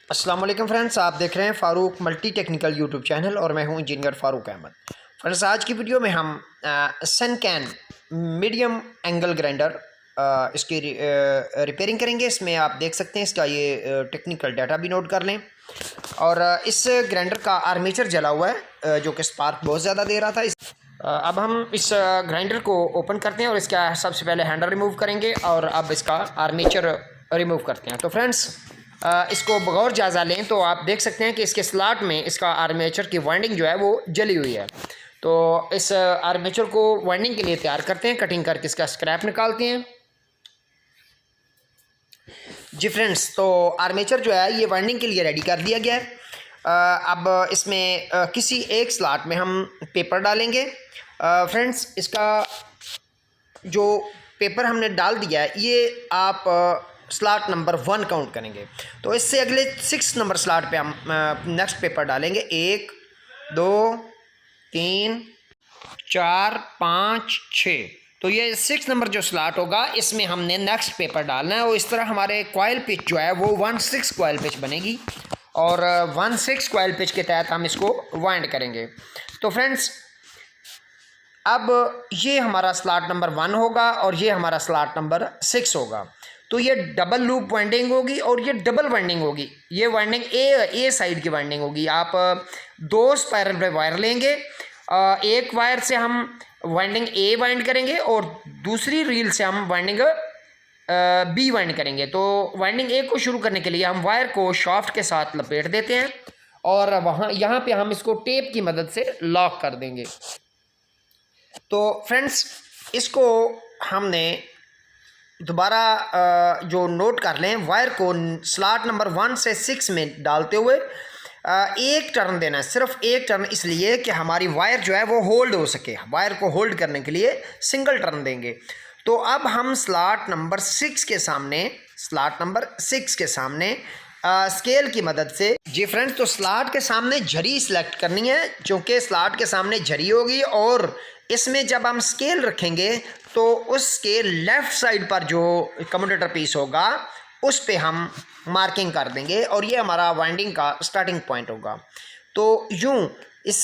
अस्सलाम वालेकुम फ्रेंड्स, आप देख रहे हैं Farooq multi technical YouTube channel और मैं हूं इंजीनियर फ़ारूक अहमद। फ्रेंड्स, आज की वीडियो में हम सनकैन मीडियम एंगल ग्राइंडर इसकी रिपेयरिंग करेंगे। इसमें आप देख सकते हैं इसका ये टेक्निकल डाटा भी नोट कर लें। और इस ग्राइंडर का आर्मेचर जला हुआ है जो कि स्पार्क बहुत ज़्यादा दे रहा था। अब हम इस ग्राइंडर को ओपन करते हैं और इसका सबसे पहले हैंडल रिमूव करेंगे और अब इसका आर्मेचर रिमूव करते हैं। तो फ्रेंड्स, इसको बगौर जायज़ा लें तो आप देख सकते हैं कि इसके स्लॉट में इसका आर्मेचर की वाइंडिंग जो है वो जली हुई है। तो इस आर्मेचर को वाइंडिंग के लिए तैयार करते हैं, कटिंग करके इसका स्क्रैप निकालते हैं। जी फ्रेंड्स, तो आर्मेचर जो है ये वाइंडिंग के लिए रेडी कर दिया गया है। अब इसमें किसी एक स्लॉट में हम पेपर डालेंगे। फ्रेंड्स, इसका जो पेपर हमने डाल दिया है ये आप स्लॉट नंबर 1 काउंट करेंगे। तो इससे अगले 6 नंबर स्लॉट पे हम नेक्स्ट पेपर डालेंगे। 1 2 3 4 5 6। तो ये 6 नंबर जो स्लॉट होगा इसमें हमने नेक्स्ट पेपर डालना है और इस तरह हमारे कॉइल पिच जो है वो 1/6 कॉइल पिच बनेगी और 1/6 कॉइल पिच के तहत हम इसको वाइंड करेंगे। तो फ्रेंड्स, अब ये हमारा स्लॉट नंबर 1 होगा और ये हमारा स्लॉट नंबर 6 होगा। तो ये डबल लूप वाइंडिंग होगी और ये डबल वाइंडिंग होगी। ये वाइंडिंग ए साइड की वाइंडिंग होगी। आप 2 स्पाइरल पे वायर लेंगे, एक वायर से हम वाइंडिंग ए वाइंड करेंगे और दूसरी रील से हम वाइंडिंग बी वाइंड करेंगे। तो वाइंडिंग ए को शुरू करने के लिए हम वायर को शाफ्ट के साथ लपेट देते हैं और यहाँ पे हम इसको टेप की मदद से लॉक कर देंगे। तो फ्रेंड्स, इसको हमने दोबारा जो नोट कर लें, वायर को स्लॉट नंबर 1 से 6 में डालते हुए एक टर्न देना है, सिर्फ एक टर्न, इसलिए कि हमारी वायर जो है वो होल्ड हो सके। वायर को होल्ड करने के लिए सिंगल टर्न देंगे। तो अब हम स्लॉट नंबर 6 के सामने स्केल की मदद से, जी फ्रेंड्स, तो स्लॉट के सामने झरी सिलेक्ट करनी है, क्योंकि स्लॉट के सामने झरी होगी और इसमें जब हम स्केल रखेंगे तो उसके लेफ़्ट साइड पर जो कम्यूटेटर पीस होगा उस पे हम मार्किंग कर देंगे और ये हमारा वाइंडिंग का स्टार्टिंग पॉइंट होगा। तो यूँ इस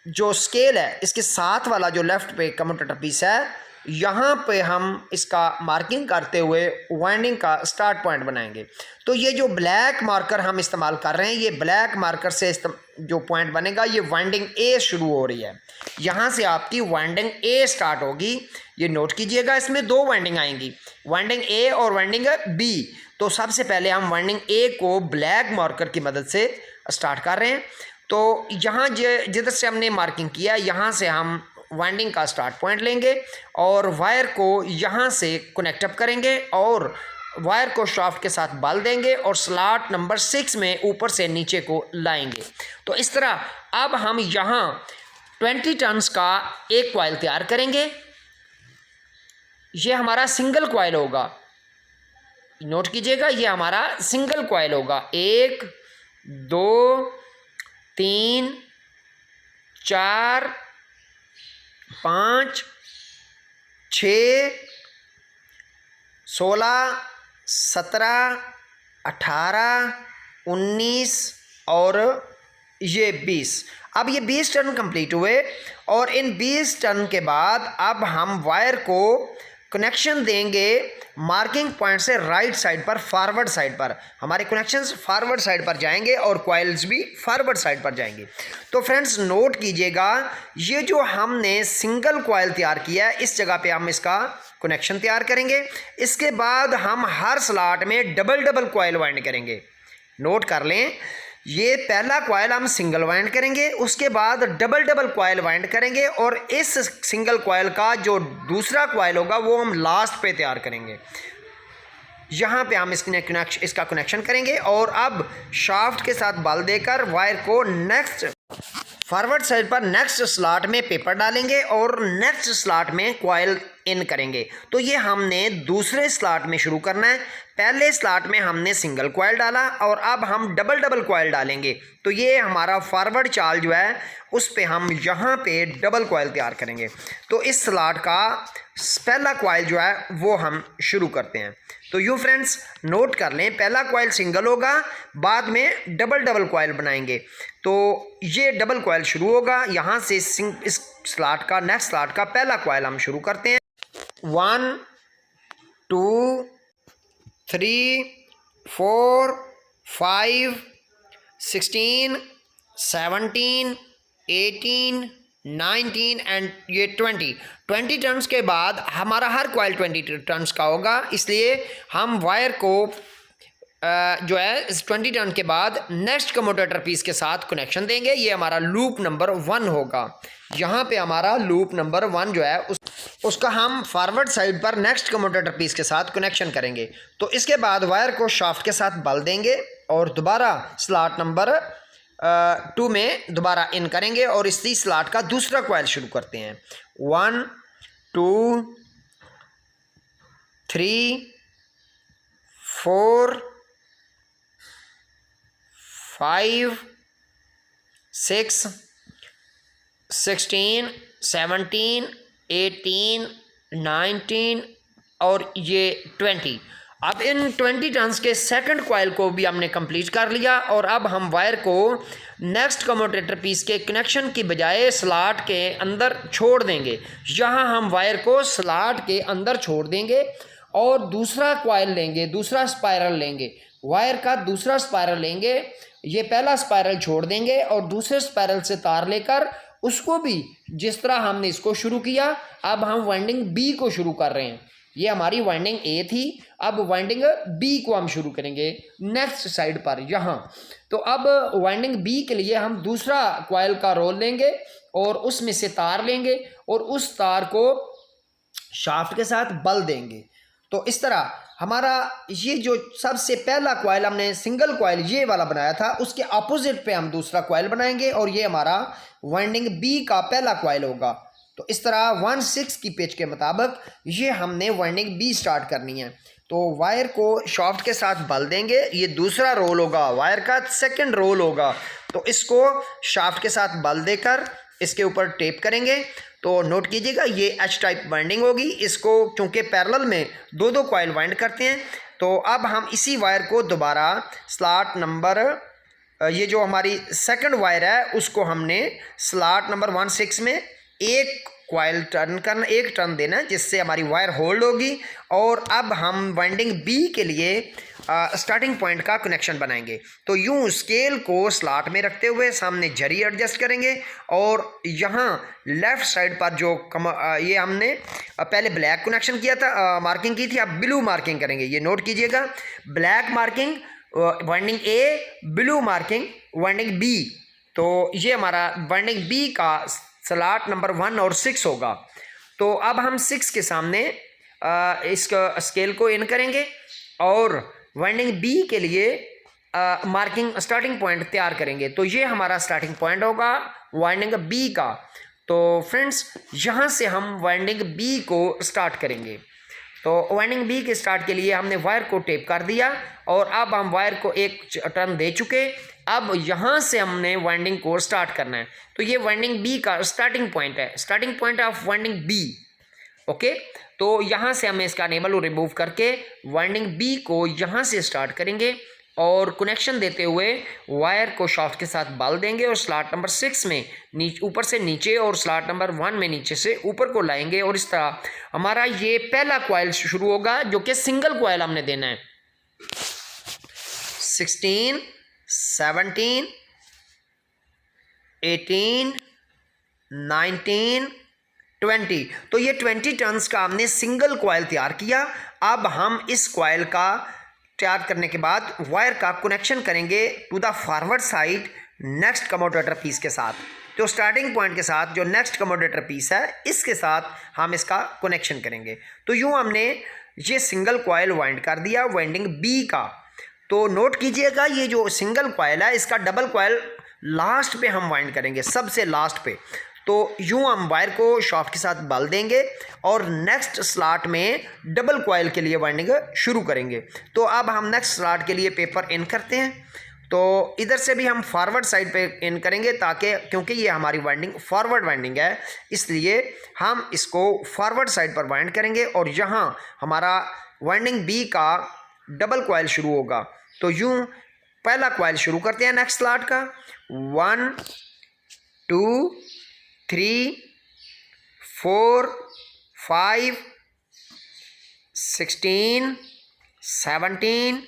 जो स्केल है इसके साथ वाला जो लेफ़्ट पे कम्यूटेटर पीस है, यहाँ पे हम इसका मार्किंग करते हुए वाइंडिंग का स्टार्ट पॉइंट बनाएंगे। तो ये जो ब्लैक मार्कर हम इस्तेमाल कर रहे हैं, ये ब्लैक मार्कर से जो पॉइंट बनेगा ये वाइंडिंग ए शुरू हो रही है। यहाँ से आपकी वाइंडिंग ए स्टार्ट होगी। ये नोट कीजिएगा, इसमें 2 वाइंडिंग आएंगी, वाइंडिंग ए और वाइंडिंग बी। तो सबसे पहले हम वाइंडिंग ए को ब्लैक मार्कर की मदद से स्टार्ट कर रहे हैं। तो यहाँ जिधर से हमने मार्किंग किया यहाँ से हम वाइंडिंग का स्टार्ट पॉइंट लेंगे और वायर को यहाँ से कनेक्ट अप करेंगे और वायर को शाफ्ट के साथ बाल देंगे और स्लॉट नंबर 6 में ऊपर से नीचे को लाएंगे। तो इस तरह अब हम यहाँ 20 टर्न्स का एक कॉइल तैयार करेंगे। ये हमारा सिंगल कॉइल होगा, नोट कीजिएगा, ये हमारा सिंगल कॉइल होगा। 1 2 3 4 5 6 16 17 18 19 और ये 20। अब ये 20 टर्न कंप्लीट हुए और इन 20 टर्न के बाद अब हम वायर को कनेक्शन देंगे मार्किंग पॉइंट से राइट साइड पर, फॉरवर्ड साइड पर। हमारे कनेक्शंस फॉरवर्ड साइड पर जाएंगे और कॉइल्स भी फॉरवर्ड साइड पर जाएंगे। तो फ्रेंड्स, नोट कीजिएगा, ये जो हमने सिंगल कॉइल तैयार किया है इस जगह पे हम इसका कनेक्शन तैयार करेंगे। इसके बाद हम हर स्लॉट में डबल कॉइल वाइंड करेंगे। नोट कर लें, ये पहला कॉइल हम सिंगल वाइंड करेंगे, उसके बाद डबल कॉइल वाइंड करेंगे और इस सिंगल कॉइल का जो दूसरा कॉइल होगा वो हम लास्ट पे तैयार करेंगे। यहाँ पे हम इसका कनेक्शन करेंगे और अब शाफ्ट के साथ बल देकर वायर को नेक्स्ट फॉरवर्ड साइड पर नेक्स्ट स्लॉट में पेपर डालेंगे और नेक्स्ट स्लॉट में कॉइल इन करेंगे। तो ये हमने दूसरे स्लॉट में शुरू करना है। पहले स्लॉट में हमने सिंगल कॉइल डाला और अब हम डबल कॉइल डालेंगे। तो ये हमारा फॉरवर्ड चाल जो है उस पे हम यहाँ पे डबल कॉइल तैयार करेंगे। तो इस स्लॉट का पहला कॉइल जो है वो हम शुरू करते हैं। तो यूँ फ्रेंड्स नोट कर लें, पहला कॉइल सिंगल होगा, बाद में डबल कॉइल बनाएंगे। तो ये डबल कॉइल शुरू होगा, यहाँ से इस स्लॉट का नेक्स्ट स्लॉट का पहला कॉइल हम शुरू करते हैं। 1 2 3 4 5 16 17 18 19 एंड ये 20 टर्न्स के बाद हमारा हर कॉइल 20 टर्न्स का होगा। इसलिए हम वायर को जो है 20 टर्न के बाद नेक्स्ट कम्यूटेटर पीस के साथ कनेक्शन देंगे। ये हमारा लूप नंबर 1 होगा। यहाँ पे हमारा लूप नंबर 1 जो है उसका हम फॉरवर्ड साइड पर नेक्स्ट कम्यूटेटर पीस के साथ कनेक्शन करेंगे। तो इसके बाद वायर को शाफ्ट के साथ बल देंगे और दोबारा स्लॉट नंबर 2 में दोबारा इन करेंगे और इसी स्लॉट का दूसरा कॉइल शुरू करते हैं। 1 2 3 4 5 6 16 17 18 19 और ये 20। अब इन 20 टर्न्स के सेकंड कॉइल को भी हमने कंप्लीट कर लिया और अब हम वायर को नेक्स्ट कम्यूटेटर पीस के कनेक्शन की बजाय स्लॉट के अंदर छोड़ देंगे। यहाँ हम वायर को स्लॉट के अंदर छोड़ देंगे और दूसरा कॉइल लेंगे, दूसरा स्पाइरल लेंगे, वायर का दूसरा स्पाइरल लेंगे। ये पहला स्पाइरल छोड़ देंगे और दूसरे स्पाइरल से तार लेकर उसको भी जिस तरह हमने इसको शुरू किया, अब हम वाइंडिंग बी को शुरू कर रहे हैं। ये हमारी वाइंडिंग ए थी, अब वाइंडिंग बी को हम शुरू करेंगे नेक्स्ट साइड पर यहाँ। तो अब वाइंडिंग बी के लिए हम दूसरा कॉइल का रोल लेंगे और उसमें से तार लेंगे और उस तार को शाफ्ट के साथ बल देंगे। तो इस तरह हमारा ये जो सबसे पहला कॉइल हमने सिंगल कॉइल ये वाला बनाया था, उसके अपोजिट पे हम दूसरा कॉइल बनाएंगे और ये हमारा वाइंडिंग बी का पहला कॉइल होगा। तो इस तरह 1/6 की पेच के मुताबिक ये हमने वाइंडिंग बी स्टार्ट करनी है। तो वायर को शाफ्ट के साथ बल देंगे, ये दूसरा रोल होगा, वायर का सेकंड रोल होगा। तो इसको शाफ्ट के साथ बल देकर इसके ऊपर टेप करेंगे। तो नोट कीजिएगा ये एच टाइप वाइंडिंग होगी। इसको क्योंकि पैरेलल में दो कॉइल वाइंड करते हैं, तो अब हम इसी वायर को दोबारा स्लॉट नंबर ये जो हमारी सेकंड वायर है उसको हमने स्लॉट नंबर 1/6 में एक कॉइल टर्न करना, एक टर्न देना, जिससे हमारी वायर होल्ड होगी। और अब हम वाइंडिंग बी के लिए स्टार्टिंग पॉइंट का कनेक्शन बनाएंगे। तो यूं स्केल को स्लॉट में रखते हुए सामने जरी एडजस्ट करेंगे और यहाँ लेफ्ट साइड पर जो ये हमने पहले ब्लैक कनेक्शन किया था, मार्किंग की थी, अब ब्लू मार्किंग करेंगे। ये नोट कीजिएगा, ब्लैक मार्किंग वाइंडिंग ए, ब्लू मार्किंग वाइंडिंग बी। तो ये हमारा वाइंडिंग बी का स्लॉट नंबर 1 और 6 होगा। तो अब हम 6 के सामने इस स्केल को इन करेंगे और वाइंडिंग बी के लिए मार्किंग स्टार्टिंग पॉइंट तैयार करेंगे। तो ये हमारा स्टार्टिंग पॉइंट होगा वाइंडिंग बी का। तो फ्रेंड्स यहाँ से हम वाइंडिंग बी को स्टार्ट करेंगे। तो वाइंडिंग बी के स्टार्ट के लिए हमने वायर को टेप कर दिया और अब हम वायर को एक टर्न दे चुके। अब यहाँ से हमने वाइंडिंग को स्टार्ट करना है। तो ये वाइंडिंग बी का स्टार्टिंग पॉइंट है, starting point of winding B. Okay, तो यहाँ से हमें इसका नेबल रिमूव करके वाइंडिंग बी को यहाँ से स्टार्ट करेंगे और कनेक्शन देते हुए वायर को शाफ्ट के साथ बल देंगे और स्लॉट नंबर 6 में ऊपर से नीचे और स्लॉट नंबर 1 में नीचे से ऊपर को लाएंगे और इस तरह हमारा ये पहला कॉइल शुरू होगा जो कि सिंगल कॉइल हमने देना है। 16 17 18 19 20। तो ये 20 टर्न्स का हमने सिंगल कॉइल तैयार किया। अब हम इस कॉइल का तैयार करने के बाद वायर का कनेक्शन करेंगे to the forward side next commutator piece के साथ। तो स्टार्टिंग पॉइंट के साथ जो नेक्स्ट कम्यूटेटर पीस है इसके साथ हम इसका कनेक्शन करेंगे। तो यूँ हमने ये सिंगल कॉइल वाइंड कर दिया वाइंडिंग बी का। तो नोट कीजिएगा ये जो सिंगल कॉइल है इसका डबल कॉइल लास्ट पे हम वाइंड करेंगे, सबसे लास्ट पे। तो यूँ हम वायर को शाफ्ट के साथ बाल देंगे और नेक्स्ट स्लॉट में डबल कॉइल के लिए वाइंडिंग शुरू करेंगे। तो अब हम नेक्स्ट स्लॉट के लिए पेपर इन करते हैं। तो इधर से भी हम फॉरवर्ड साइड पे इन करेंगे, ताकि क्योंकि ये हमारी वाइंडिंग फॉरवर्ड वाइंडिंग है, इसलिए हम इसको फॉरवर्ड साइड पर वाइंड करेंगे और यहाँ हमारा वाइंडिंग बी का डबल कॉइल शुरू होगा। तो यूँ पहला कॉइल शुरू करते हैं नेक्स्ट स्लॉट का। 1 2 3 4 5 16 17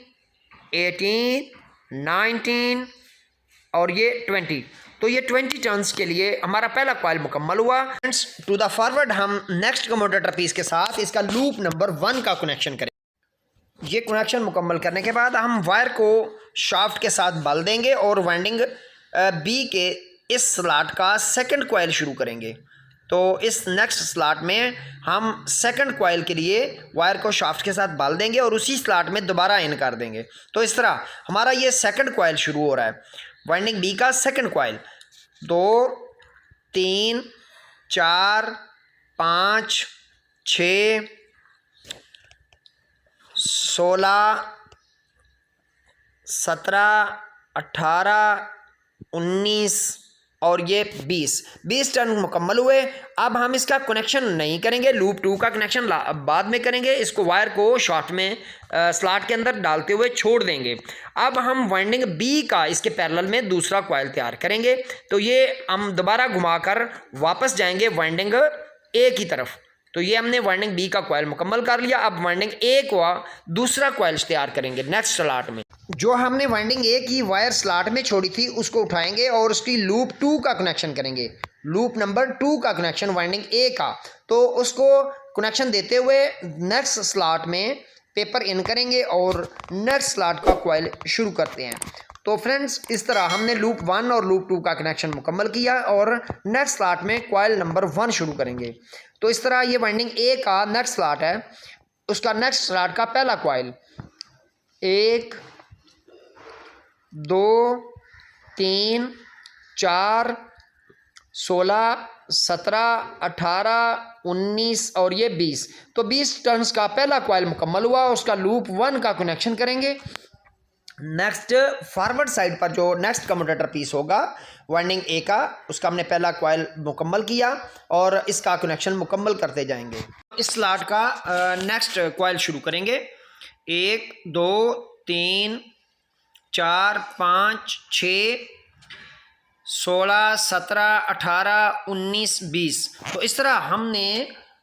18 19 और ये 20। तो ये 20 टर्न्स के लिए हमारा पहला कॉइल मुकम्मल हुआ। फ्रेंड्स, टू द फॉरवर्ड हम नेक्स्ट कम्यूटेटर पीस के साथ इसका लूप नंबर 1 का कनेक्शन करें। ये कनेक्शन मुकम्मल करने के बाद हम वायर को शाफ्ट के साथ बाल देंगे और वाइंडिंग बी के इस स्लॉट का सेकंड कॉइल शुरू करेंगे। तो इस नेक्स्ट स्लॉट में हम सेकंड कॉइल के लिए वायर को शाफ्ट के साथ बाल देंगे और उसी स्लॉट में दोबारा इन कर देंगे। तो इस तरह हमारा ये सेकंड कॉइल शुरू हो रहा है, वाइंडिंग बी का सेकंड कॉइल। 2 3 4 5 6 16 17 18 19 और ये 20 टर्न मुकम्मल हुए। अब हम इसका कनेक्शन नहीं करेंगे, लूप 2 का कनेक्शन बाद में करेंगे। इसको वायर को शाफ्ट में स्लॉट के अंदर डालते हुए छोड़ देंगे। अब हम वाइंडिंग बी का इसके पैरेलल में दूसरा कॉइल तैयार करेंगे। तो ये हम दोबारा घुमाकर वापस जाएंगे वाइंडिंग ए की तरफ। तो ये हमने वाइंडिंग बी का कॉइल मुकम्मल कर लिया। अब वाइंडिंग ए का दूसरा कॉइल तैयार करेंगे नेक्स्ट स्लॉट में। जो हमने वाइंडिंग ए की वायर स्लॉट में छोड़ी थी उसको उठाएंगे और उसकी लूप 2 का कनेक्शन करेंगे, लूप नंबर 2 का कनेक्शन वाइंडिंग ए का। तो उसको कनेक्शन देते हुए नेक्स्ट स्लॉट में पेपर इन करेंगे और नेक्स्ट स्लॉट का कॉइल शुरू करते हैं। तो फ्रेंड्स, इस तरह हमने लूप 1 और लूप 2 का कनेक्शन मुकम्मल किया और नेक्स्ट स्लॉट में कॉइल नंबर 1 शुरू करेंगे। तो इस तरह ये वाइंडिंग ए का नेक्स्ट स्लॉट है, उसका नेक्स्ट स्लॉट का पहला कॉइल 1 2 3 4 16 17 18 19 और ये 20। तो 20 टर्न्स का पहला कॉइल मुकम्मल हुआ, उसका लूप 1 का कनेक्शन करेंगे। नेक्स्ट फॉरवर्ड साइड पर जो नेक्स्ट कम्यूटेटर पीस होगा वाइंडिंग ए का, उसका हमने पहला कॉइल मुकम्मल किया और इसका कनेक्शन मुकम्मल करते जाएंगे। इस स्लॉट का नेक्स्ट कॉइल शुरू करेंगे। 1 2 3 4 5 6 16 17 18 19 20। तो इस तरह हमने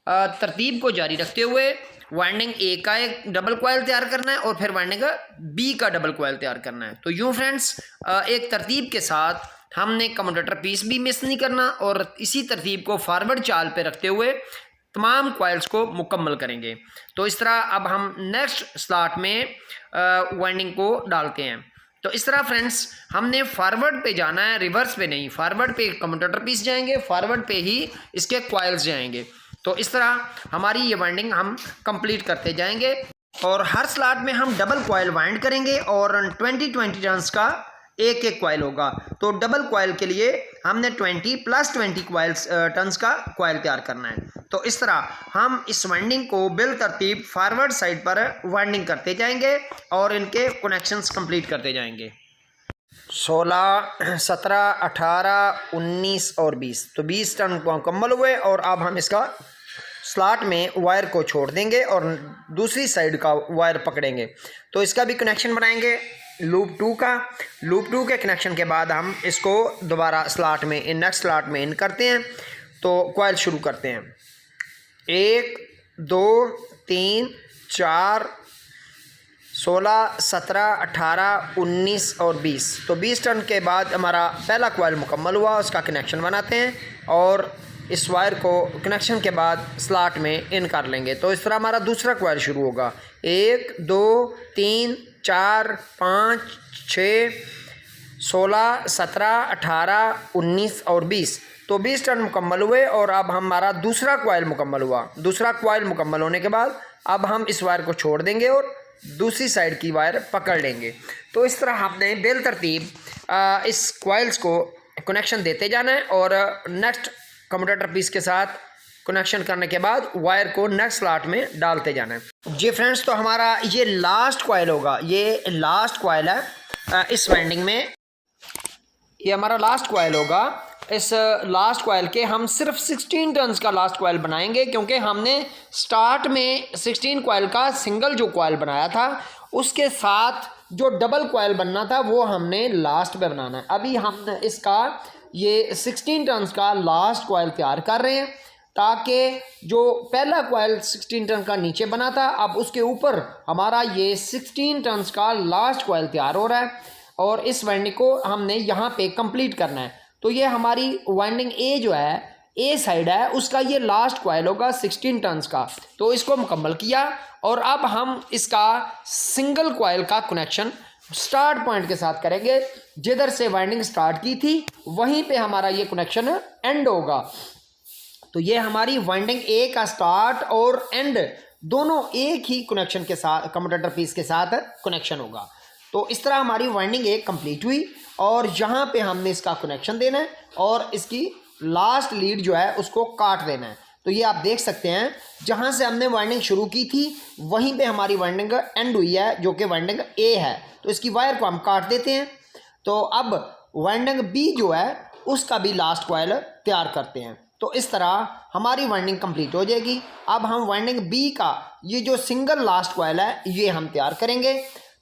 तरतीब को जारी रखते हुए वाइंडिंग ए का एक डबल कॉइल तैयार करना है और फिर वाइंडिंग बी का डबल कॉइल तैयार करना है। तो यूँ फ्रेंड्स, एक तरतीब के साथ हमने कम्यूटेटर पीस भी मिस नहीं करना और इसी तरतीब को फॉरवर्ड चाल पे रखते हुए तमाम कॉइल्स को मुकम्मल करेंगे। तो इस तरह अब हम नेक्स्ट स्लॉट में वाइंडिंग को डालते हैं। तो इस तरह फ्रेंड्स, हमने फॉरवर्ड पे जाना है, रिवर्स पे नहीं। फॉरवर्ड पे कम्यूटेटर पीस जाएंगे, फॉरवर्ड पे ही इसके कॉइल्स जाएंगे। तो इस तरह हमारी ये वाइंडिंग हम कंप्लीट करते जाएंगे और हर स्लॉट में हम डबल कॉइल वाइंड करेंगे और 20 टर्न्स का एक एक कॉइल होगा। तो डबल कॉइल के लिए हमने 20 + 20 कॉइल्स टर्न्स का कॉइल तैयार करना है। तो इस तरह हम इस वाइंडिंग को बिल तरतीब फॉरवर्ड साइड पर वाइंडिंग करते जाएंगे और इनके कनेक्शंस कंप्लीट करते जाएंगे। 16 17 18 19 और 20। तो 20 टर्न मुकम्मल हुए और अब हम इसका स्लॉट में वायर को छोड़ देंगे और दूसरी साइड का वायर पकड़ेंगे। तो इसका भी कनेक्शन बनाएंगे लूप 2 का। लूप 2 के कनेक्शन के बाद हम इसको दोबारा स्लॉट में नेक्स्ट स्लॉट में इन करते हैं। तो कॉइल शुरू करते हैं। 1 2 3 4 16 17 18 19 और 20। तो 20 टर्न के बाद हमारा पहला कॉइल मुकम्मल हुआ, उसका कनेक्शन बनाते हैं और इस वायर को कनेक्शन के बाद स्लॉट में इन कर लेंगे। तो इस तरह हमारा दूसरा कॉइल शुरू होगा। 1 2 3 4 5 6 16 17 18 19 और 20। तो 20 टर्न मुकम्मल हुए और अब हमारा दूसरा कॉइल मुकम्मल हुआ। दूसरा कॉइल मुकम्मल होने के बाद अब हम इस वायर को छोड़ देंगे और दूसरी साइड की वायर पकड़ लेंगे। तो इस तरह हमने बेल तरतीब इस कॉइल्स को कनेक्शन देते जाना है और नेक्स्ट कम्यूटेटर पीस के साथ कनेक्शन करने के बाद वायर को नेक्स्ट स्लॉट में डालते जाना है। जी फ्रेंड्स, तो हमारा ये लास्ट कॉइल होगा, ये लास्ट कॉइल है इस वाइंडिंग में, ये हमारा लास्ट कॉइल होगा। इस लास्ट कॉइल के हम सिर्फ 16 टर्न्स का लास्ट कॉइल बनाएंगे, क्योंकि हमने स्टार्ट में 16 कॉइल का सिंगल जो कॉइल बनाया था उसके साथ जो डबल कॉइल बनना था वो हमने लास्ट पे बनाना है। अभी हम इसका ये 16 टर्न्स का लास्ट कॉइल तैयार कर रहे हैं, ताकि जो पहला कॉइल 16 टर्न का नीचे बना था, अब उसके ऊपर हमारा ये 16 टर्न्स का लास्ट कॉइल तैयार हो रहा है और इस वाइंडिंग को हमने यहाँ पे कंप्लीट करना है। तो ये हमारी वाइंडिंग ए जो है, ए साइड है, उसका ये लास्ट कॉइल होगा 16 टर्न्स का। तो इसको मुकम्मल किया और अब हम इसका सिंगल कॉइल का कनेक्शन स्टार्ट पॉइंट के साथ करेंगे। जिधर से वाइंडिंग स्टार्ट की थी वहीं पे हमारा ये कनेक्शन एंड होगा। तो ये हमारी वाइंडिंग ए का स्टार्ट और एंड दोनों एक ही कनेक्शन के साथ, कम्यूटेटर पीस के साथ कनेक्शन होगा। तो इस तरह हमारी वाइंडिंग ए कंप्लीट हुई और यहाँ पे हमने इसका कनेक्शन देना है और इसकी लास्ट लीड जो है उसको काट देना है। तो ये आप देख सकते हैं, जहाँ से हमने वाइंडिंग शुरू की थी वहीं पे हमारी वाइंडिंग एंड हुई है, जो कि वाइंडिंग ए है। तो इसकी वायर को हम काट देते हैं। तो अब वाइंडिंग बी जो है उसका भी लास्ट कॉइल तैयार करते हैं। तो इस तरह हमारी वाइंडिंग कंप्लीट हो जाएगी। अब हम वाइंडिंग बी का ये जो सिंगल लास्ट कॉइल है ये हम तैयार करेंगे।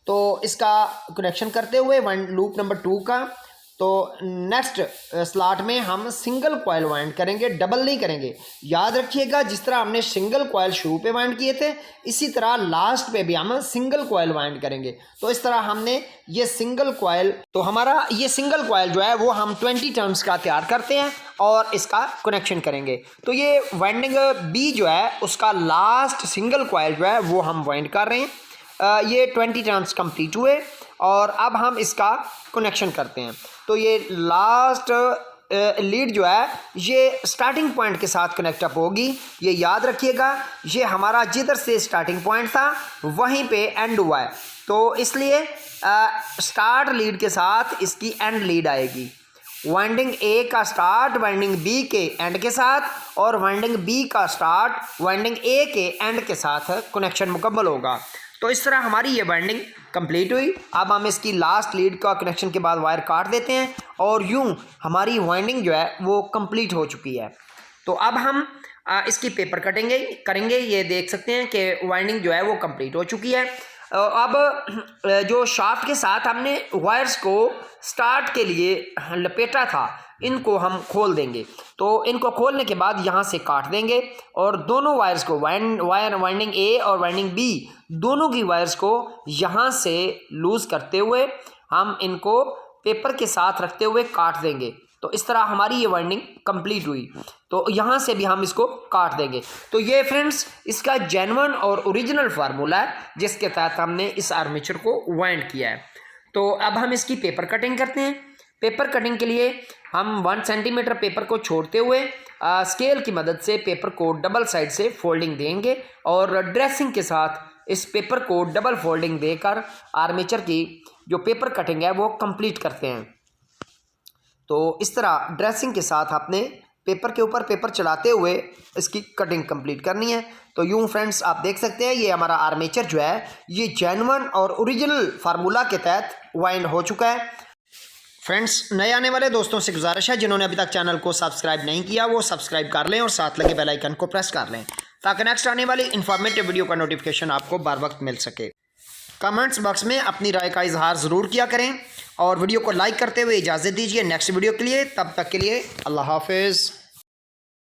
तो इसका कनेक्शन करते हुए लूप नंबर 2 का, तो नेक्स्ट स्लॉट में हम सिंगल कॉइल वाइंड करेंगे, डबल नहीं करेंगे। याद रखिएगा, जिस तरह हमने सिंगल कॉइल शुरू पे वाइंड किए थे, इसी तरह लास्ट पे भी हम सिंगल कॉइल वाइंड करेंगे। तो इस तरह हमने ये सिंगल कॉइल, तो हमारा ये सिंगल कॉइल जो है वो हम 20 टर्न्स का तैयार करते हैं और इसका कनेक्शन करेंगे। तो ये वाइंडिंग बी जो है उसका लास्ट सिंगल कॉइल जो है वो हम वाइंड कर रहे हैं। ये 20 टर्न्स कंप्लीट हुए और अब हम इसका कनेक्शन करते हैं। तो ये लास्ट लीड जो है ये स्टार्टिंग पॉइंट के साथ कनेक्ट अप होगी। ये याद रखिएगा, ये हमारा जिधर से स्टार्टिंग पॉइंट था वहीं पे एंड हुआ है, तो इसलिए स्टार्ट लीड के साथ इसकी एंड लीड आएगी। वाइंडिंग ए का स्टार्ट वाइंडिंग बी के एंड के साथ और वाइंडिंग बी का स्टार्ट वाइंडिंग ए के एंड के साथ कनेक्शन मुकम्मल होगा। तो इस तरह हमारी ये वाइंडिंग कंप्लीट हुई। अब हम इसकी लास्ट लीड का कनेक्शन के बाद वायर काट देते हैं और यूं हमारी वाइंडिंग जो है वो कंप्लीट हो चुकी है। तो अब हम इसकी पेपर कटिंग करेंगे। ये देख सकते हैं कि वाइंडिंग जो है वो कंप्लीट हो चुकी है। अब जो शाफ्ट के साथ हमने वायर्स को स्टार्ट के लिए लपेटा था, इनको हम खोल देंगे। तो इनको खोलने के बाद यहाँ से काट देंगे और दोनों वायर्स को वाइंडिंग ए और वाइंडिंग बी दोनों की वायर्स को यहाँ से लूज़ करते हुए हम इनको पेपर के साथ रखते हुए काट देंगे। तो इस तरह हमारी ये वाइंडिंग कंप्लीट हुई। तो यहाँ से भी हम इसको काट देंगे। तो ये फ्रेंड्स इसका जेन्युइन और ओरिजिनल फार्मूला है जिसके तहत हमने इस आर्मेचर को वाइंड किया है। तो अब हम इसकी पेपर कटिंग करते हैं। पेपर कटिंग के लिए हम 1 सेंटीमीटर पेपर को छोड़ते हुए स्केल की मदद से पेपर को डबल साइड से फोल्डिंग देंगे और ड्रेसिंग के साथ इस पेपर को डबल फोल्डिंग देकर आर्मेचर की जो पेपर कटिंग है वो कंप्लीट करते हैं। तो इस तरह ड्रेसिंग के साथ आपने पेपर के ऊपर पेपर चलाते हुए इसकी कटिंग कंप्लीट करनी है। तो यूं फ्रेंड्स आप देख सकते हैं ये हमारा आर्मेचर जो है ये जेन्युइन और ओरिजिनल फार्मूला के तहत वाइंड हो चुका है। फ्रेंड्स, नए आने वाले दोस्तों से गुजारिश है, जिन्होंने अभी तक चैनल को सब्सक्राइब नहीं किया वो सब्सक्राइब कर लें और साथ लगे बेल आइकन को प्रेस कर लें ताकि नेक्स्ट आने वाली इन्फॉर्मेटिव वीडियो का नोटिफिकेशन आपको बार वक्त मिल सके। कमेंट्स बॉक्स में अपनी राय का इजहार ज़रूर किया करें और वीडियो को लाइक करते हुए इजाज़त दीजिए नेक्स्ट वीडियो के लिए। तब तक के लिए अल्लाह हाफिज़।